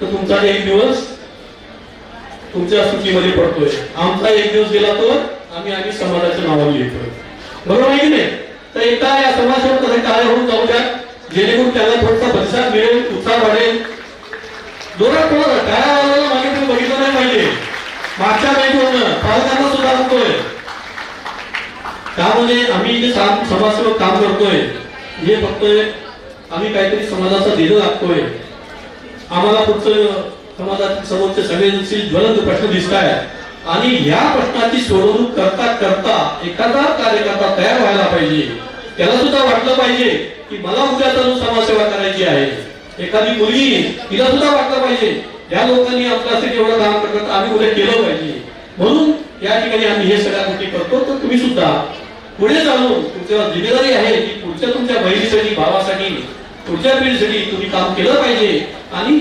तर तुमचा एक दिवस तुमच्या सुट्टीमध्ये पडतोय, आमचा एक दिवस गेला तर आम्ही समाजाच्या नावाने लिहितोय, बरोबर आहे की नाही? तर एकदा या समाजावर काय होऊन जाऊ द्या, जेणेकरून त्याला थोडासा प्रतिसाद मिळेल, उत्साह वाढेल. जोरात थोडं टाळ्या वाजवायला मागे तुम्ही बघितलं नाही पाहिजे. मागच्या बेंचवरनं पालकांना सुद्धा म्हणतोय, त्यामध्ये आम्ही जे समाजसेवक काम करतोय हे फक्त आम्ही काहीतरी समाजाचा दिलं लागतोय. आम्हाला पुढचं समाजातील समोरचे संवेदनशील ज्वलंत प्रश्न दिसत आहेत आणि या प्रश्नाची सोडवणूक करता करता एखादा कार्यकर्ता तयार व्हायला पाहिजे. त्याला सुद्धा वाटलं पाहिजे की मला उद्या चालून समाजसेवा करायची आहे. एखादी मुलगी, तिला सुद्धा वाटलं पाहिजे या लोकांनी आपल्यासाठी एवढं काम करतात, आम्ही उद्या केलं पाहिजे. म्हणून या ठिकाणी आम्ही हे सगळ्या गोष्टी करतो. तर तुम्ही सुद्धा पुढे चालून तुमच्यावर जिम्मेदारी आहे की पुढच्या तुमच्या बहिणीसाठी, भावासाठी, पुढच्या पिढीसाठी तुम्ही काम केलं पाहिजे आणि